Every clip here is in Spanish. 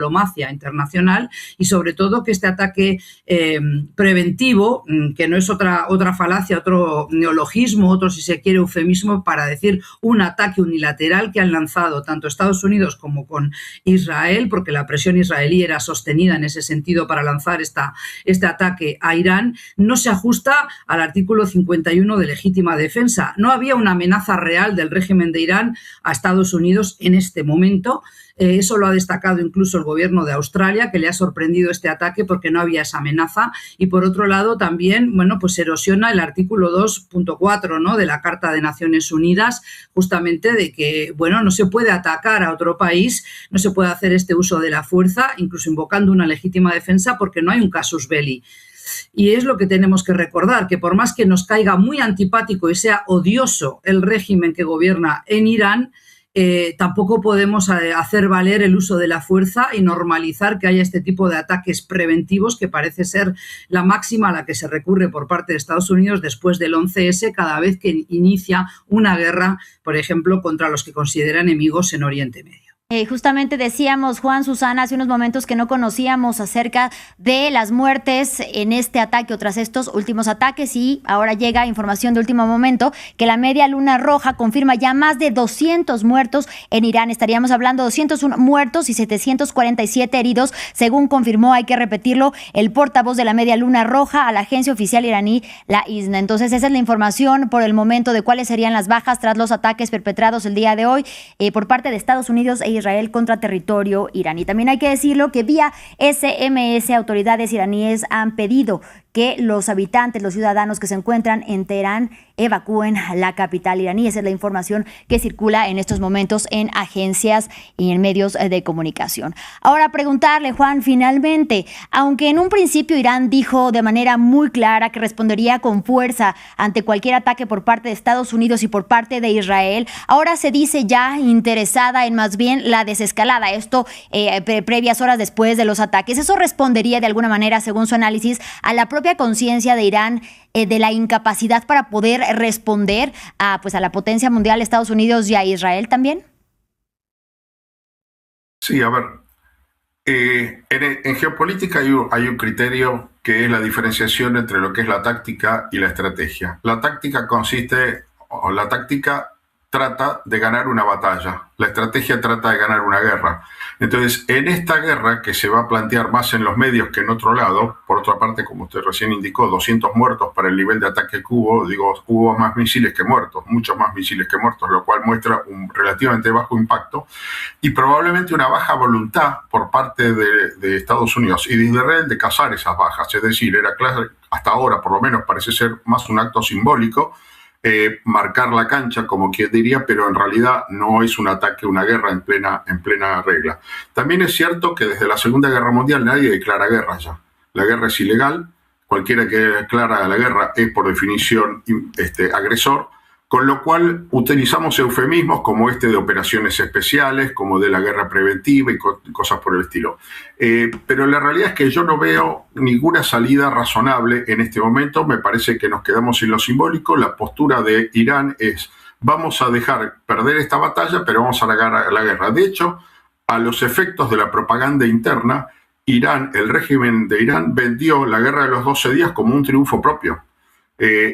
diplomacia internacional y sobre todo que este ataque preventivo, que no es otra falacia, otro neologismo, otro si se quiere eufemismo para decir un ataque unilateral que han lanzado tanto Estados Unidos como con Israel, porque la presión israelí era sostenida en ese sentido para lanzar este ataque a Irán, no se ajusta al artículo 51 de legítima defensa. No había una amenaza real del régimen de Irán a Estados Unidos en este momento. Eso lo ha destacado incluso el gobierno de Australia, que le ha sorprendido este ataque porque no había esa amenaza. Y por otro lado también, pues erosiona el artículo 2.4, ¿no?, de la Carta de Naciones Unidas, justamente de que, no se puede atacar a otro país, no se puede hacer este uso de la fuerza, incluso invocando una legítima defensa, porque no hay un casus belli. Y es lo que tenemos que recordar, que por más que nos caiga muy antipático y sea odioso el régimen que gobierna en Irán, tampoco podemos hacer valer el uso de la fuerza y normalizar que haya este tipo de ataques preventivos, que parece ser la máxima a la que se recurre por parte de Estados Unidos después del 11S, cada vez que inicia una guerra, por ejemplo, contra los que considera enemigos en Oriente Medio. Justamente decíamos, Juan, Susana, hace unos momentos que no conocíamos acerca de las muertes en este ataque o tras estos últimos ataques, y ahora llega información de último momento que la Media Luna Roja confirma ya más de 200 muertos en Irán. Estaríamos hablando de 201 muertos y 747 heridos, según confirmó, hay que repetirlo, el portavoz de la Media Luna Roja a la agencia oficial iraní, la ISNA. Entonces, esa es la información por el momento de cuáles serían las bajas tras los ataques perpetrados el día de hoy por parte de Estados Unidos e Israel contra territorio iraní. También hay que decirlo que vía SMS autoridades iraníes han pedido que los habitantes, los ciudadanos que se encuentran en Teherán evacúen la capital iraní. Esa es la información que circula en estos momentos en agencias y en medios de comunicación. Ahora preguntarle, Juan, finalmente, aunque en un principio Irán dijo de manera muy clara que respondería con fuerza ante cualquier ataque por parte de Estados Unidos y por parte de Israel, ahora se dice ya interesada en más bien la desescalada, esto previas horas después de los ataques. ¿Eso respondería de alguna manera, según su análisis, a la propia conciencia de Irán de la incapacidad para poder responder a la potencia mundial, Estados Unidos y a Israel también? Sí, a ver, en geopolítica hay un criterio que es la diferenciación entre lo que es la táctica y la estrategia. La táctica trata de ganar una batalla, la estrategia trata de ganar una guerra. Entonces, en esta guerra que se va a plantear más en los medios que en otro lado, por otra parte, como usted recién indicó, 200 muertos para el nivel de ataque que hubo más misiles que muertos, muchos más misiles que muertos, lo cual muestra un relativamente bajo impacto y probablemente una baja voluntad por parte de Estados Unidos y de Israel de cazar esas bajas. Es decir, era claro, hasta ahora por lo menos parece ser más un acto simbólico, marcar la cancha, como quien diría, pero en realidad no es un ataque, una guerra en plena regla. También es cierto que desde la Segunda Guerra Mundial nadie declara guerra ya. La guerra es ilegal, cualquiera que declara la guerra es por definición agresor, con lo cual utilizamos eufemismos como de operaciones especiales, como de la guerra preventiva y cosas por el estilo. Pero la realidad es que yo no veo ninguna salida razonable en este momento. Me parece que nos quedamos sin lo simbólico. La postura de Irán es: vamos a dejar perder esta batalla, pero vamos a ganar la guerra. De hecho, a los efectos de la propaganda interna, el régimen de Irán vendió la guerra de los 12 días como un triunfo propio.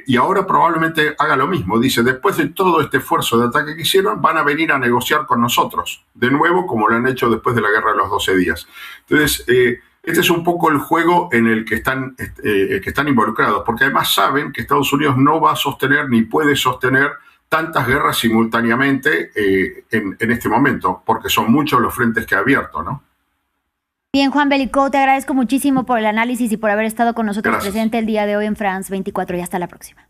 Y ahora probablemente haga lo mismo. Dice, después de todo este esfuerzo de ataque que hicieron, van a venir a negociar con nosotros, de nuevo, como lo han hecho después de la guerra de los 12 días. Entonces, este es un poco el juego en el que están involucrados, porque además saben que Estados Unidos no va a sostener ni puede sostener tantas guerras simultáneamente en este momento, porque son muchos los frentes que ha abierto, ¿no? Bien, Juan Bellicó, te agradezco muchísimo por el análisis y por haber estado con nosotros. Gracias. Presente el día de hoy en France 24 y hasta la próxima.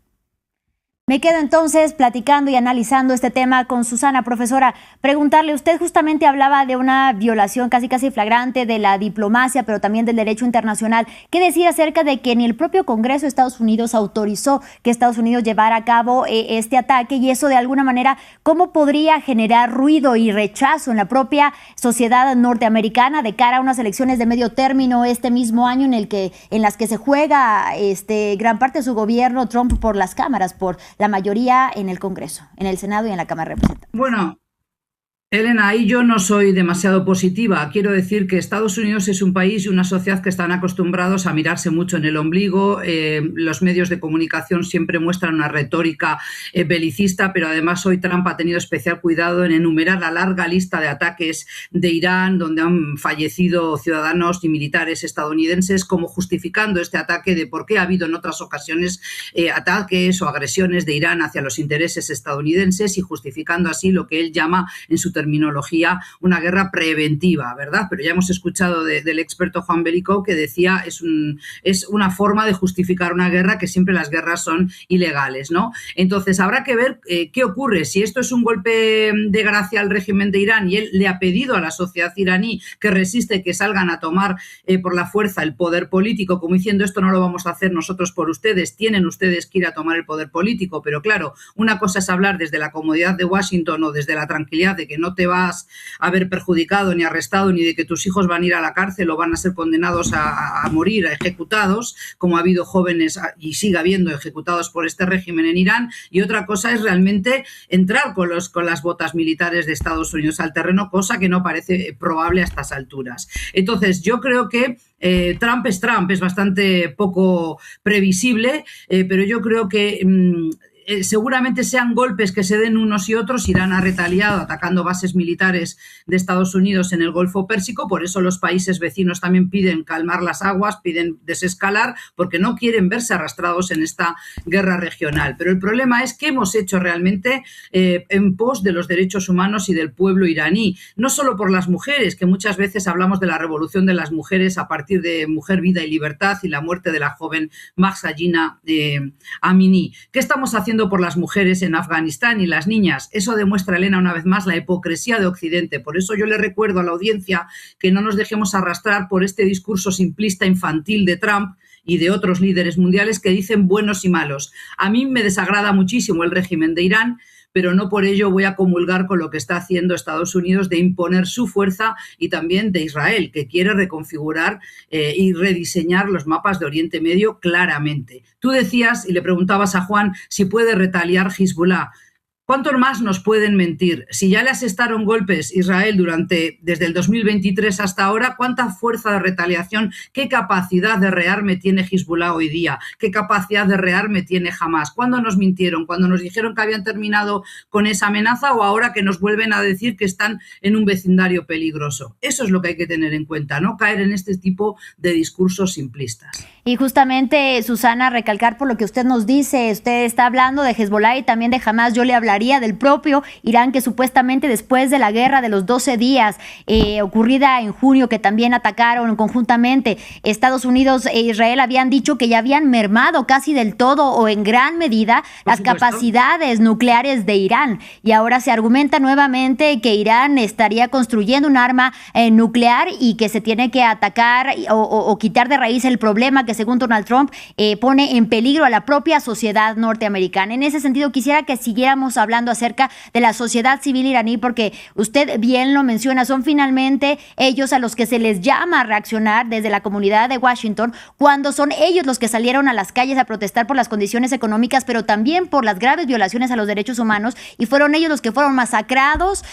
Me quedo entonces platicando y analizando este tema con Susana. Profesora, preguntarle, usted justamente hablaba de una violación casi flagrante de la diplomacia, pero también del derecho internacional. ¿Qué decir acerca de que ni el propio Congreso de Estados Unidos autorizó que Estados Unidos llevara a cabo este ataque? Y eso, de alguna manera, ¿cómo podría generar ruido y rechazo en la propia sociedad norteamericana de cara a unas elecciones de medio término este mismo año en las que se juega gran parte de su gobierno Trump por las cámaras, por la mayoría en el Congreso, en el Senado y en la Cámara de Representantes? Bueno, Elena, ahí yo no soy demasiado positiva. Quiero decir que Estados Unidos es un país y una sociedad que están acostumbrados a mirarse mucho en el ombligo. Los medios de comunicación siempre muestran una retórica belicista, pero además hoy Trump ha tenido especial cuidado en enumerar la larga lista de ataques de Irán, donde han fallecido ciudadanos y militares estadounidenses, como justificando este ataque de por qué ha habido en otras ocasiones ataques o agresiones de Irán hacia los intereses estadounidenses y justificando así lo que él llama en su terminología una guerra preventiva, ¿verdad? Pero ya hemos escuchado del experto Juan Belicó que decía es una forma de justificar una guerra, que siempre las guerras son ilegales, ¿no? Entonces habrá que ver qué ocurre, si esto es un golpe de gracia al régimen de Irán y él le ha pedido a la sociedad iraní que resiste que salgan a tomar por la fuerza el poder político, como diciendo esto no lo vamos a hacer nosotros por ustedes, tienen ustedes que ir a tomar el poder político, pero claro, una cosa es hablar desde la comodidad de Washington o desde la tranquilidad de que no te vas a ver perjudicado ni arrestado, ni de que tus hijos van a ir a la cárcel o van a ser condenados a morir, a ejecutados, como ha habido jóvenes y sigue habiendo ejecutados por este régimen en Irán, y otra cosa es realmente entrar con las botas militares de Estados Unidos al terreno, cosa que no parece probable a estas alturas. Entonces, yo creo que Trump, es bastante poco previsible, pero yo creo que seguramente sean golpes que se den unos y otros. Irán ha retaliado atacando bases militares de Estados Unidos en el Golfo Pérsico, por eso los países vecinos también piden calmar las aguas, piden desescalar, porque no quieren verse arrastrados en esta guerra regional. Pero el problema es qué hemos hecho realmente en pos de los derechos humanos y del pueblo iraní, no solo por las mujeres, que muchas veces hablamos de la revolución de las mujeres a partir de Mujer, Vida y Libertad y la muerte de la joven Mahsa Jina Amini. ¿Qué estamos haciendo por las mujeres en Afganistán y las niñas? Eso demuestra, Elena, una vez más, la hipocresía de Occidente. Por eso yo le recuerdo a la audiencia que no nos dejemos arrastrar por este discurso simplista infantil de Trump y de otros líderes mundiales que dicen buenos y malos. A mí me desagrada muchísimo el régimen de Irán, pero no por ello voy a comulgar con lo que está haciendo Estados Unidos de imponer su fuerza, y también de Israel, que quiere reconfigurar y rediseñar los mapas de Oriente Medio claramente. Tú decías y le preguntabas a Juan si puede retaliar Hezbollah. ¿Cuánto más nos pueden mentir? Si ya le asestaron golpes Israel desde el 2023 hasta ahora, ¿cuánta fuerza de retaliación, qué capacidad de rearme tiene Hezbollah hoy día? ¿Qué capacidad de rearme tiene Hamás? ¿Cuándo nos mintieron? ¿Cuando nos dijeron que habían terminado con esa amenaza, o ahora que nos vuelven a decir que están en un vecindario peligroso? Eso es lo que hay que tener en cuenta, no caer en este tipo de discursos simplistas. Y justamente, Susana, recalcar por lo que usted nos dice, usted está hablando de Hezbollah y también de Hamás. Yo le hablaría del propio Irán, que supuestamente después de la guerra de los 12 días ocurrida en junio, que también atacaron conjuntamente Estados Unidos e Israel, habían dicho que ya habían mermado casi del todo o en gran medida las capacidades nucleares de Irán. Y ahora se argumenta nuevamente que Irán estaría construyendo un arma nuclear y que se tiene que atacar o quitar de raíz el problema que, según Donald Trump, pone en peligro a la propia sociedad norteamericana. En ese sentido, quisiera que siguiéramos hablando acerca de la sociedad civil iraní, porque usted bien lo menciona, son finalmente ellos a los que se les llama a reaccionar desde la comunidad de Washington, cuando son ellos los que salieron a las calles a protestar por las condiciones económicas, pero también por las graves violaciones a los derechos humanos, y fueron ellos los que fueron masacrados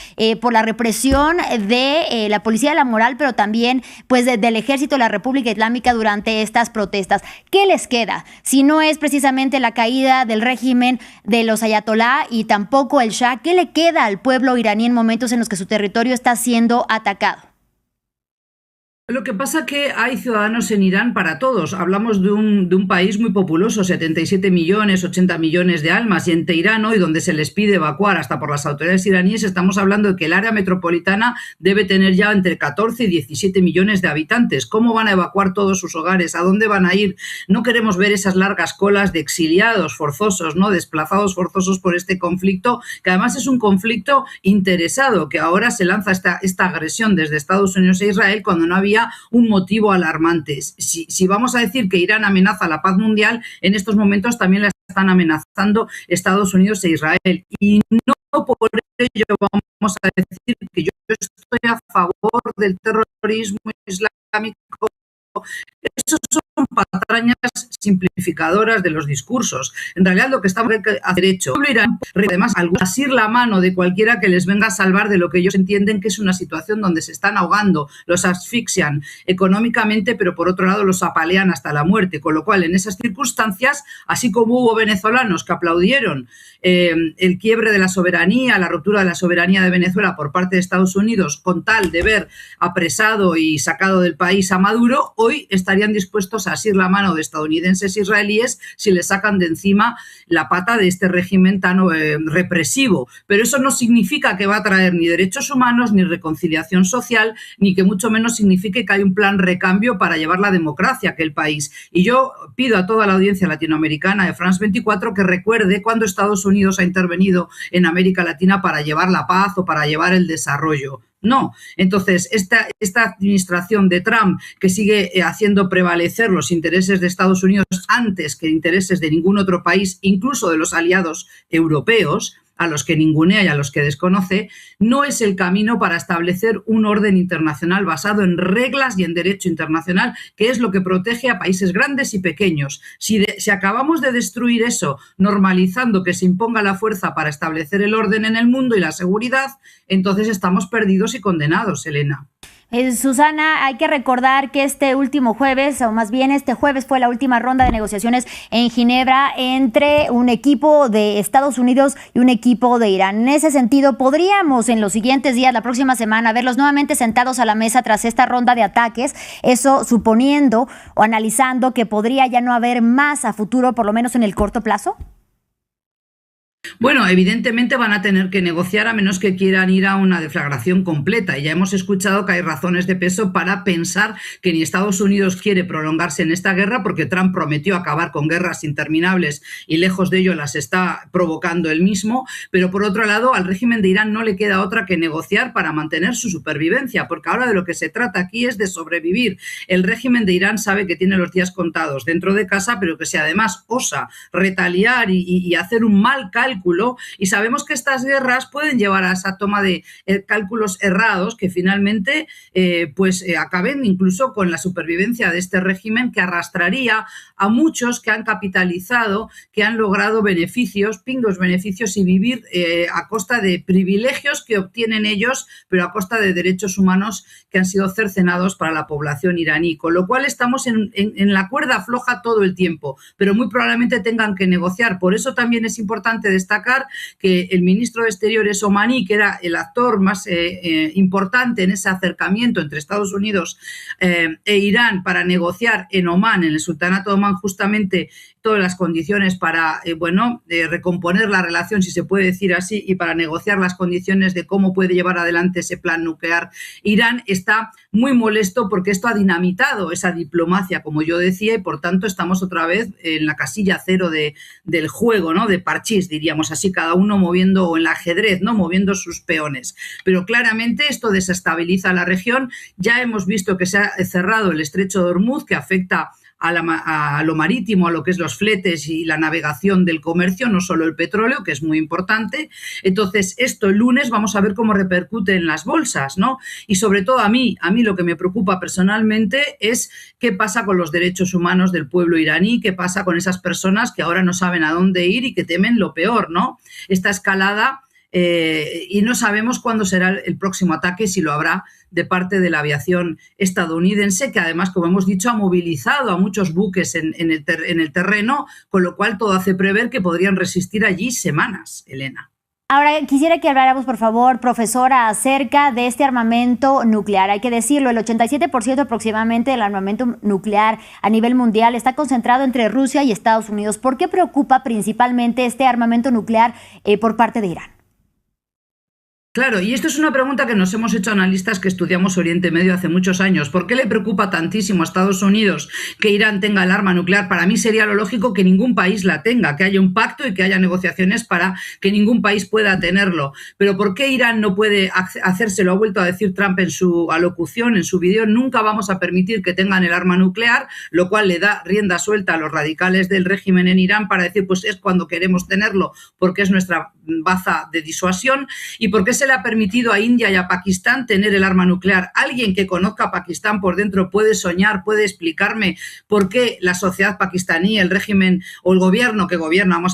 por la represión de la policía de la moral, pero también pues del ejército de la República Islámica durante estas protestas. ¿Qué les queda? Si no es precisamente la caída del régimen de los ayatolá y tampoco el Shah, ¿qué le queda al pueblo iraní en momentos en los que su territorio está siendo atacado? Lo que pasa es que hay ciudadanos en Irán para todos. Hablamos de un país muy populoso, 77 millones, 80 millones de almas, y en Teherán hoy, donde se les pide evacuar hasta por las autoridades iraníes, estamos hablando de que el área metropolitana debe tener ya entre 14 y 17 millones de habitantes. ¿Cómo van a evacuar todos sus hogares? ¿A dónde van a ir? No queremos ver esas largas colas de exiliados forzosos, ¿no? Desplazados forzosos por este conflicto, que además es un conflicto interesado, que ahora se lanza esta agresión desde Estados Unidos e Israel cuando no había un motivo alarmante. Si vamos a decir que Irán amenaza la paz mundial, en estos momentos también la están amenazando Estados Unidos e Israel. Y no por ello vamos a decir que yo estoy a favor del terrorismo islámico Eso son patrañas simplificadoras de los discursos. En realidad lo que estamos hacer hecho, además, asir la mano de cualquiera que les venga a salvar de lo que ellos entienden que es una situación donde se están ahogando, los asfixian económicamente, pero por otro lado los apalean hasta la muerte. Con lo cual, en esas circunstancias, así como hubo venezolanos que aplaudieron el quiebre de la soberanía, la ruptura de la soberanía de Venezuela por parte de Estados Unidos con tal de ver apresado y sacado del país a Maduro, hoy estarían dispuestos a asir la mano de estadounidenses e israelíes si le sacan de encima la pata de este régimen tan represivo. Pero eso no significa que va a traer ni derechos humanos, ni reconciliación social, ni que mucho menos signifique que hay un plan recambio para llevar la democracia a aquel país. Y yo pido a toda la audiencia latinoamericana de France 24 que recuerde cuando Estados Unidos ha intervenido en América Latina para llevar la paz o para llevar el desarrollo. No. Entonces, esta administración de Trump, que sigue haciendo prevalecer los intereses de Estados Unidos antes que intereses de ningún otro país, incluso de los aliados europeos, a los que ningunea y a los que desconoce, no es el camino para establecer un orden internacional basado en reglas y en derecho internacional, que es lo que protege a países grandes y pequeños. Si acabamos de destruir eso, normalizando que se imponga la fuerza para establecer el orden en el mundo y la seguridad, entonces estamos perdidos y condenados, Elena. Susana, hay que recordar que este último jueves, o más bien este jueves, fue la última ronda de negociaciones en Ginebra entre un equipo de Estados Unidos y un equipo de Irán. En ese sentido, ¿podríamos en los siguientes días, la próxima semana, verlos nuevamente sentados a la mesa tras esta ronda de ataques? Eso suponiendo o analizando que podría ya no haber más a futuro, por lo menos en el corto plazo. Bueno, evidentemente van a tener que negociar a menos que quieran ir a una deflagración completa. Y ya hemos escuchado que hay razones de peso para pensar que ni Estados Unidos quiere prolongarse en esta guerra, porque Trump prometió acabar con guerras interminables y lejos de ello las está provocando él mismo. Pero por otro lado, al régimen de Irán no le queda otra que negociar para mantener su supervivencia, porque ahora de lo que se trata aquí es de sobrevivir. El régimen de Irán sabe que tiene los días contados dentro de casa, pero que si además osa retaliar y hacer un mal cálculo, y sabemos que estas guerras pueden llevar a esa toma de cálculos errados que finalmente acaben incluso con la supervivencia de este régimen, que arrastraría a muchos que han capitalizado, que han logrado beneficios, pingos beneficios, y vivir a costa de privilegios que obtienen ellos, pero a costa de derechos humanos que han sido cercenados para la población iraní. Con lo cual estamos en la cuerda floja todo el tiempo, pero muy probablemente tengan que negociar. Por eso también es importante destacar que el ministro de Exteriores omaní, que era el actor más importante en ese acercamiento entre Estados Unidos e Irán para negociar en Omán, en el Sultanato de Omán, justamente todas las condiciones para recomponer la relación, si se puede decir así, y para negociar las condiciones de cómo puede llevar adelante ese plan nuclear. Irán está muy molesto porque esto ha dinamitado esa diplomacia, como yo decía, y por tanto estamos otra vez en la casilla cero del juego, ¿no? De parchís, diríamos así, cada uno moviendo, o en el ajedrez, ¿no? Moviendo sus peones. Pero claramente esto desestabiliza la región. Ya hemos visto que se ha cerrado el estrecho de Hormuz, que afecta a lo marítimo, a lo que es los fletes y la navegación del comercio, no solo el petróleo, que es muy importante. Entonces, esto el lunes vamos a ver cómo repercute en las bolsas, ¿no? Y sobre todo a mí lo que me preocupa personalmente es qué pasa con los derechos humanos del pueblo iraní, qué pasa con esas personas que ahora no saben a dónde ir y que temen lo peor, ¿no? Esta escalada, y no sabemos cuándo será el próximo ataque, si lo habrá de parte de la aviación estadounidense, que además, como hemos dicho, ha movilizado a muchos buques en el terreno, con lo cual todo hace prever que podrían resistir allí semanas, Elena. Ahora, quisiera que habláramos, por favor, profesora, acerca de este armamento nuclear. Hay que decirlo, el 87% aproximadamente del armamento nuclear a nivel mundial está concentrado entre Rusia y Estados Unidos. ¿Por qué preocupa principalmente este armamento nuclear por parte de Irán? Claro, y esto es una pregunta que nos hemos hecho analistas que estudiamos Oriente Medio hace muchos años. ¿Por qué le preocupa tantísimo a Estados Unidos que Irán tenga el arma nuclear? Para mí sería lo lógico que ningún país la tenga, que haya un pacto y que haya negociaciones para que ningún país pueda tenerlo. Pero ¿por qué Irán no puede hacérselo? Ha vuelto a decir Trump en su alocución, en su vídeo: nunca vamos a permitir que tengan el arma nuclear, lo cual le da rienda suelta a los radicales del régimen en Irán para decir, pues es cuando queremos tenerlo, porque es nuestra baza de disuasión. ¿Y por qué se se le ha permitido a India y a Pakistán tener el arma nuclear? ¿Alguien que conozca a Pakistán por dentro puede soñar, puede explicarme por qué la sociedad pakistaní, el régimen o el gobierno que gobierna, vamos